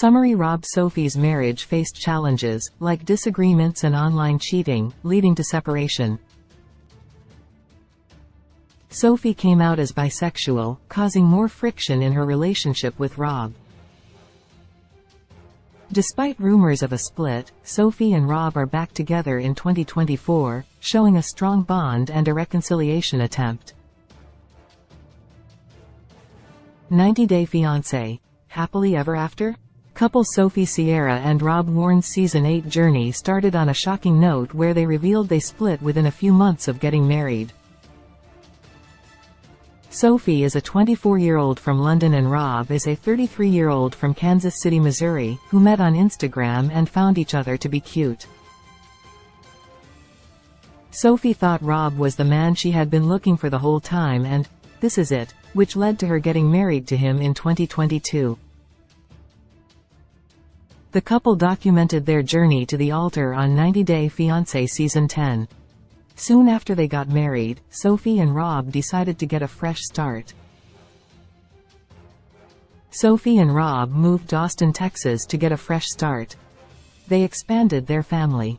Summary: Rob-Sophie's marriage faced challenges, like disagreements and online cheating, leading to separation. Sophie came out as bisexual, causing more friction in her relationship with Rob. Despite rumors of a split, Sophie and Rob are back together in 2024, showing a strong bond and a reconciliation attempt. 90-Day Fiancé. Happily ever after? Couple Sophie Sierra and Rob Warne's Season 8 journey started on a shocking note where they revealed they split within a few months of getting married. Sophie is a 24-year-old from London and Rob is a 33-year-old from Kansas City, Missouri, who met on Instagram and found each other to be cute. Sophie thought Rob was the man she had been looking for the whole time and, this is it, which led to her getting married to him in 2022. The couple documented their journey to the altar on 90-Day Fiancé Season 10. Soon after they got married, Sophie and Rob decided to get a fresh start. Sophie and Rob moved to Austin, Texas to get a fresh start. They expanded their family.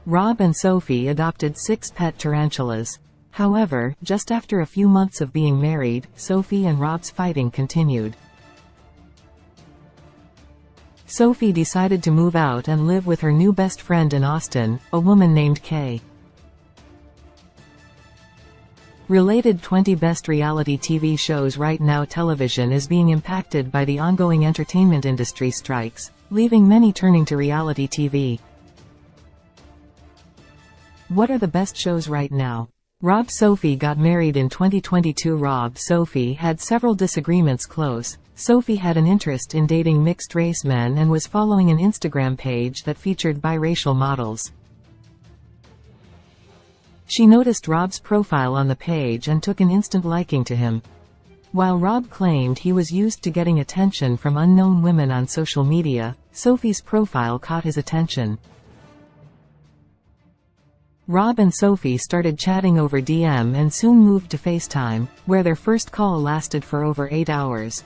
Rob and Sophie adopted 6 pet tarantulas. However, just after a few months of being married, Sophie and Rob's fighting continued. Sophie decided to move out and live with her new best friend in Austin, a woman named Kay. Related 20 Best Reality TV Shows. Right now television is being impacted by the ongoing entertainment industry strikes, leaving many turning to reality TV. What are the best shows right now? Rob-Sophie got married in 2022. Rob-Sophie had several disagreements. Close. Sophie had an interest in dating mixed-race men and was following an Instagram page that featured biracial models. She noticed Rob's profile on the page and took an instant liking to him. While Rob claimed he was used to getting attention from unknown women on social media, Sophie's profile caught his attention. Rob and Sophie started chatting over DM and soon moved to FaceTime, where their first call lasted for over 8 hours.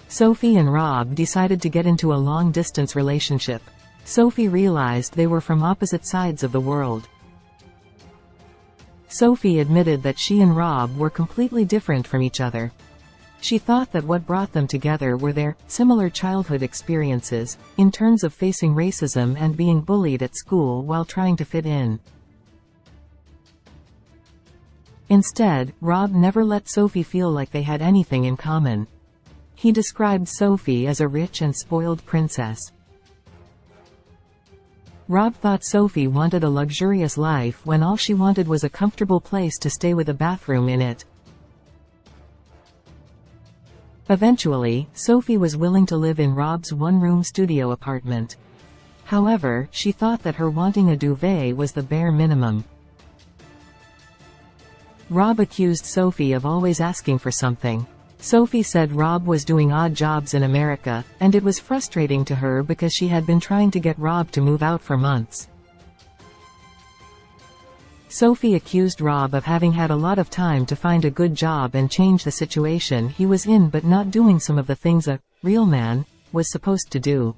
Sophie and Rob decided to get into a long-distance relationship. Sophie realized they were from opposite sides of the world. Sophie admitted that she and Rob were completely different from each other. She thought that what brought them together were their similar childhood experiences, in terms of facing racism and being bullied at school while trying to fit in. Instead, Rob never let Sophie feel like they had anything in common. He described Sophie as a rich and spoiled princess. Rob thought Sophie wanted a luxurious life when all she wanted was a comfortable place to stay with a bathroom in it. Eventually, Sophie was willing to live in Rob's one-room studio apartment. However, she thought that her wanting a duvet was the bare minimum. Rob accused Sophie of always asking for something. Sophie said Rob was doing odd jobs in America, and it was frustrating to her because she had been trying to get Rob to move out for months. Sophie accused Rob of having had a lot of time to find a good job and change the situation he was in, but not doing some of the things a real man was supposed to do.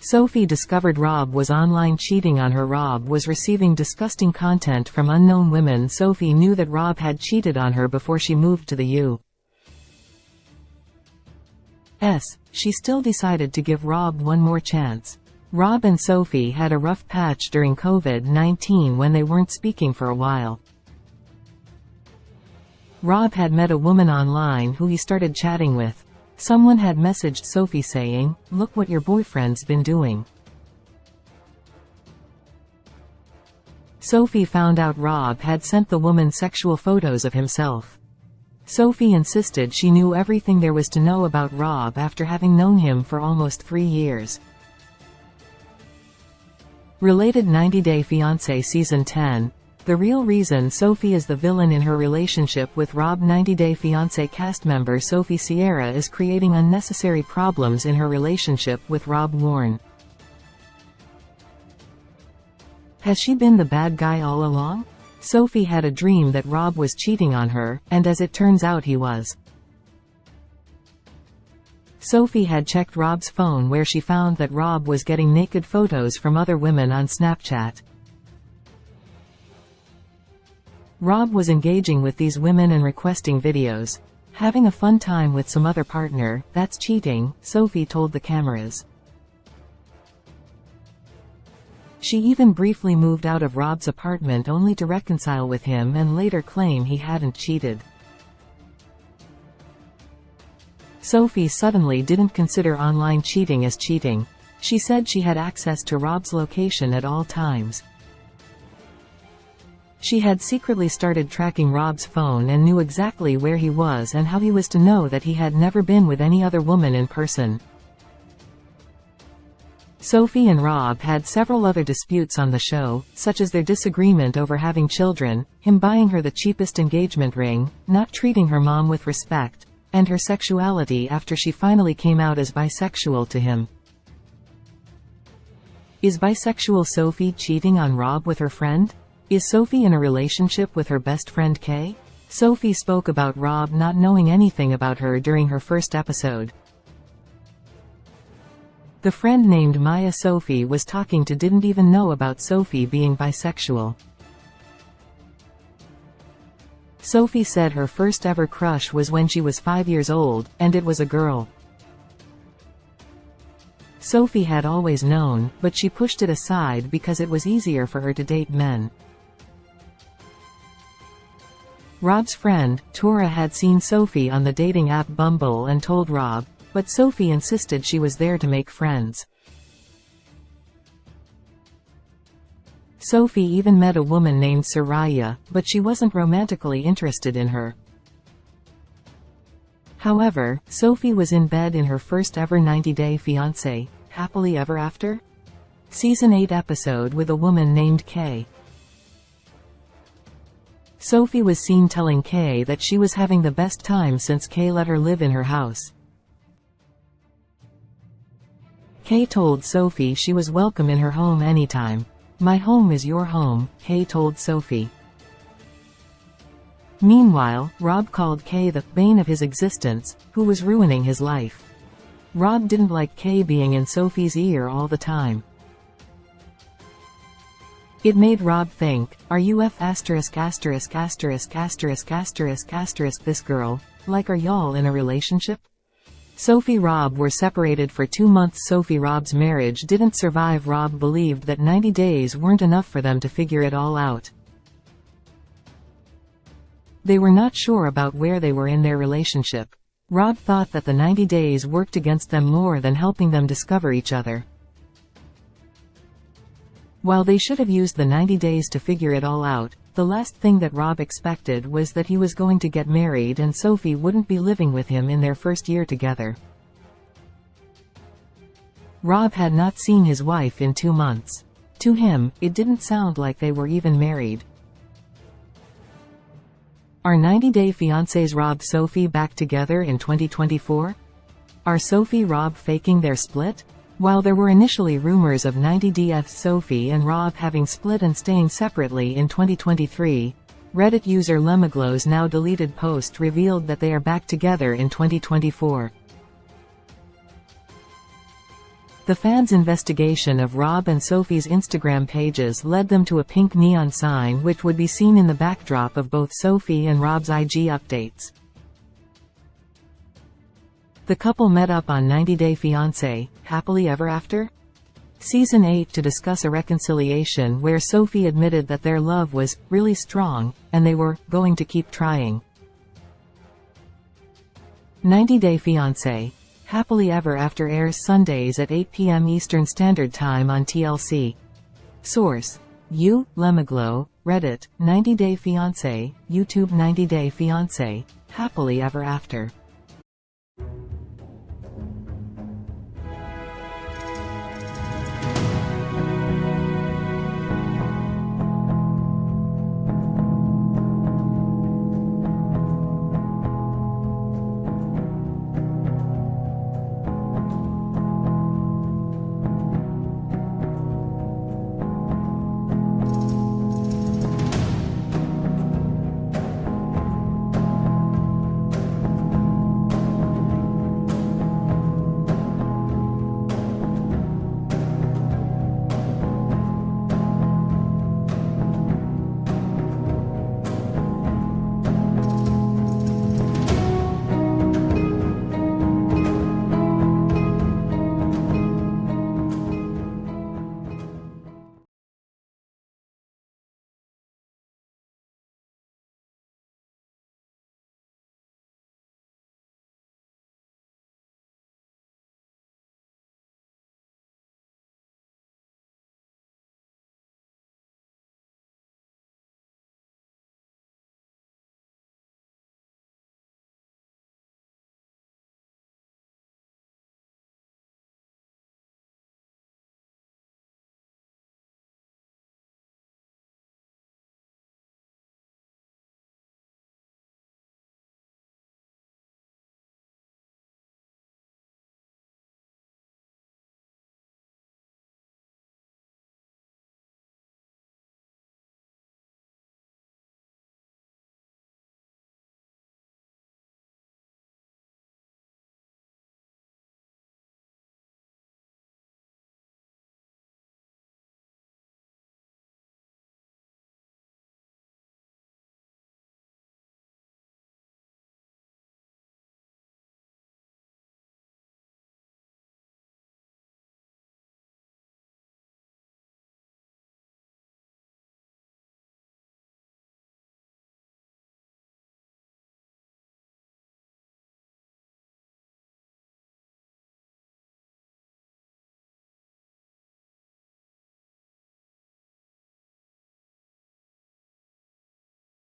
Sophie discovered Rob was online cheating on her. Rob was receiving disgusting content from unknown women. Sophie knew that Rob had cheated on her before she moved to the U.S. She still decided to give Rob one more chance. Rob and Sophie had a rough patch during COVID-19 when they weren't speaking for a while. Rob had met a woman online who he started chatting with. Someone had messaged Sophie saying, "Look what your boyfriend's been doing." Sophie found out Rob had sent the woman sexual photos of himself. Sophie insisted she knew everything there was to know about Rob after having known him for almost 3 years. Related 90-Day Fiancé Season 10. The real reason Sophie is the villain in her relationship with Rob. 90-Day Fiancé cast member Sophie Sierra is creating unnecessary problems in her relationship with Rob Warne. Has she been the bad guy all along? Sophie had a dream that Rob was cheating on her, and as it turns out he was. Sophie had checked Rob's phone where she found that Rob was getting naked photos from other women on Snapchat. Rob was engaging with these women and requesting videos. Having a fun time with some other partner, that's cheating, Sophie told the cameras. She even briefly moved out of Rob's apartment only to reconcile with him and later claim he hadn't cheated. Sophie suddenly didn't consider online cheating as cheating. She said she had access to Rob's location at all times. She had secretly started tracking Rob's phone and knew exactly where he was and how he was to know that he had never been with any other woman in person. Sophie and Rob had several other disputes on the show, such as their disagreement over having children, him buying her the cheapest engagement ring, not treating her mom with respect, and her sexuality after she finally came out as bisexual to him. Is bisexual Sophie cheating on Rob with her friend? Is Sophie in a relationship with her best friend Kay? Sophie spoke about Rob not knowing anything about her during her first episode. The friend named Maya Sophie was talking to didn't even know about Sophie being bisexual. Sophie said her first ever crush was when she was 5 years old, and it was a girl. Sophie had always known, but she pushed it aside because it was easier for her to date men. Rob's friend, Tora, had seen Sophie on the dating app Bumble and told Rob, but Sophie insisted she was there to make friends. Sophie even met a woman named Soraya, but she wasn't romantically interested in her. However, Sophie was in bed in her first ever 90-day Fiancé, Happily Ever After? Season 8 episode with a woman named Kay. Sophie was seen telling Kay that she was having the best time since Kay let her live in her house. Kay told Sophie she was welcome in her home anytime. "My home is your home," Kay told Sophie. Meanwhile, Rob called Kay the bane of his existence, who was ruining his life. Rob didn't like Kay being in Sophie's ear all the time. It made Rob think, are you this girl? Like, are y'all in a relationship? Sophie Rob were separated for 2 months. Sophie Rob's marriage didn't survive. Rob believed that 90 days weren't enough for them to figure it all out. They were not sure about where they were in their relationship. Rob thought that the 90 days worked against them more than helping them discover each other. While they should have used the 90 days to figure it all out, the last thing that Rob expected was that he was going to get married and Sophie wouldn't be living with him in their first year together. Rob had not seen his wife in 2 months. To him, it didn't sound like they were even married. Are 90-day fiancés Rob Sophie back together in 2024? Are Sophie Rob faking their split? While there were initially rumors of 90-day Sophie and Rob having split and staying separately in 2023, Reddit user Lemiglow's now deleted post revealed that they are back together in 2024. The fans' investigation of Rob and Sophie's Instagram pages led them to a pink neon sign which would be seen in the backdrop of both Sophie and Rob's IG updates. The couple met up on 90-Day Fiancé, Happily Ever After? Season 8 to discuss a reconciliation where Sophie admitted that their love was really strong, and they were going to keep trying. 90-Day Fiancé, Happily Ever After airs Sundays at 8 p.m. Eastern Standard Time on TLC. Source: Lemiglow, Reddit, 90-Day Fiancé, YouTube. 90-Day Fiancé, Happily Ever After.